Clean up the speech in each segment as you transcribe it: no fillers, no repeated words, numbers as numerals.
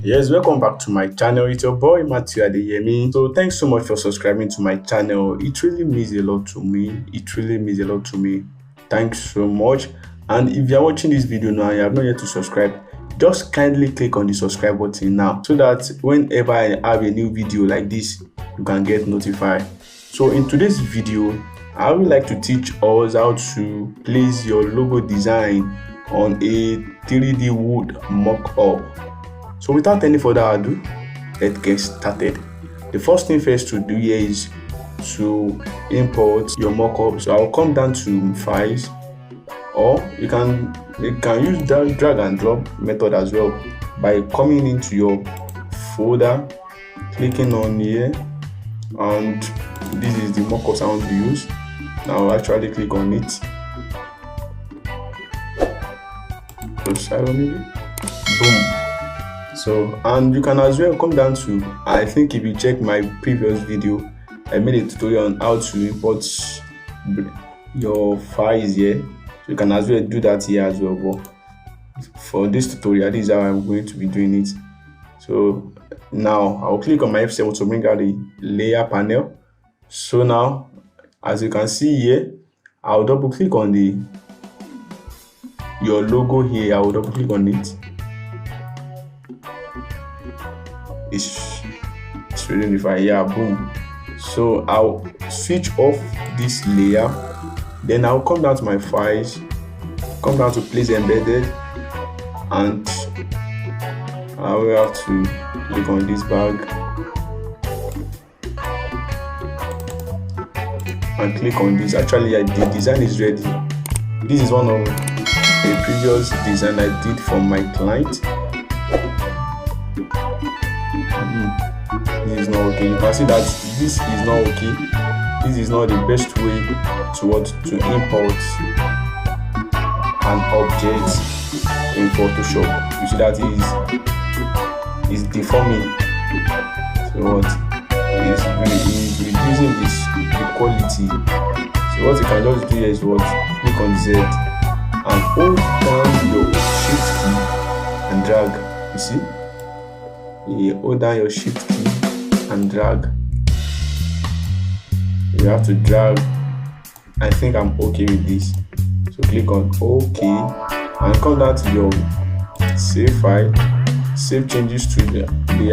Yes, welcome back to my channel. It's your boy Matthew Adeyemi. So thanks so much for subscribing to my channel. It really means a lot to me. It really means a lot to me. Thanks so much. And if you're watching this video now and you have not yet to subscribe, just kindly click on the subscribe button now so that whenever I have a new video like this, you can get notified. So in today's video, I would like to teach us how to place your logo design on a 3D wood mock-up. So without any further ado, let's get started. The first thing first to do here is to import your mockup. So I'll come down to files, or you can use that drag and drop method as well by coming into your folder, clicking on here, and this is the mockups I want to use. Now I'll actually click on it. Boom. So, and you can as well come down to, I think if you check my previous video, I made a tutorial on how to import your files here. So you can as well do that here as well. But for this tutorial, this is how I'm going to be doing it. So now I'll click on my F7 to bring out the layer panel. So now, as you can see here, I'll double click on your logo here. I'll double click on it. It's really fine. Yeah, boom. So I'll switch off this layer, then I'll come down to my files, come down to place embedded, and I will have to click on this bag and click on this. Actually, the design is ready. This is one of the previous design I did for my client. This is not okay. You can see that this is not okay. This is not the best way to import an object in Photoshop. You see that is deforming. So what is reducing the quality. So what you can just do here is what, click on Z and hold down your shift key and drag. You see? You hold down your shift key and drag. You have to drag. I think I'm okay with this. So click on OK and come down to your save file, save changes to the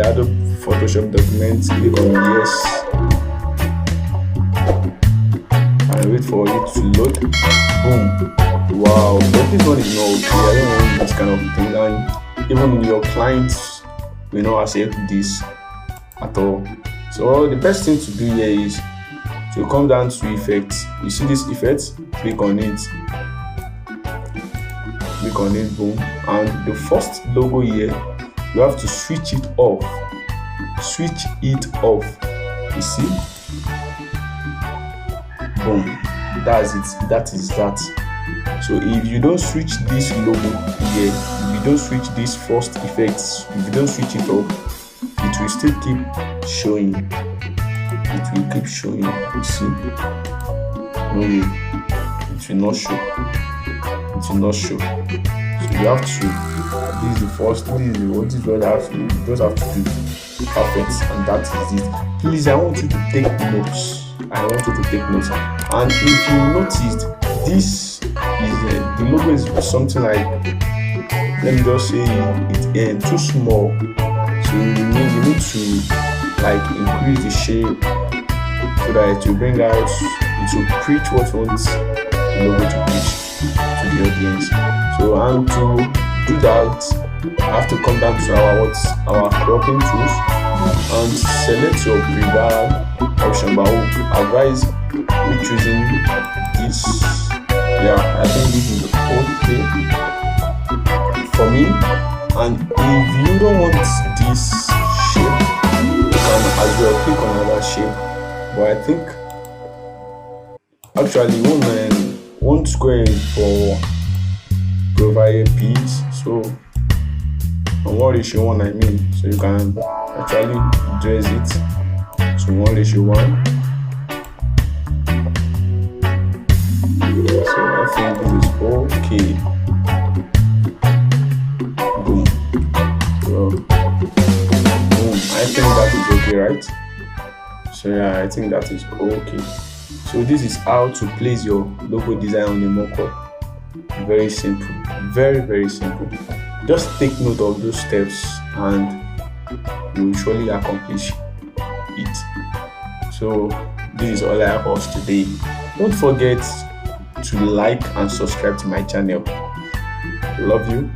Adobe Photoshop document. Click on yes and wait for it to load. Boom. Wow, but this one is not okay. I don't want this kind of thing, and even your clients will not accept this at all. So the best thing to do here is to come down to effects. You see this effect, click on it, boom, and the first logo here, you have to switch it off. You see, boom, that's it. That is that. So if you don't switch this logo here, if you don't switch this first effects, if you don't switch it off, it will still keep showing. It will keep showing. You see? No way. It will not show. It will not show. So you have to. This is the first. This is what you just have to do. Perfect. And that is it. Please, I want you to take notes. And if you noticed, this is the logo is something like, let me just say it's too small. So you need to like increase the shape so that it will bring out, it will preach what you want the logo to preach to the audience. So and to do that, I have to come down to our cropping tools and select your preferred option. But I would advise you choosing this. Yeah, I think this is okay for me. And if you don't want this shape, you can as well click on another shape. But I think actually one square is for provided piece. So on 1:1, I mean, so you can actually dress it to 1:1. So I think this is okay. Boom. So So yeah, I think that is okay. So this is how to place your logo design on a mockup. Very simple, very very simple. Just take note of those steps and you will surely accomplish it. So this is all I have for us today. Don't forget to like and subscribe to my channel. Love you.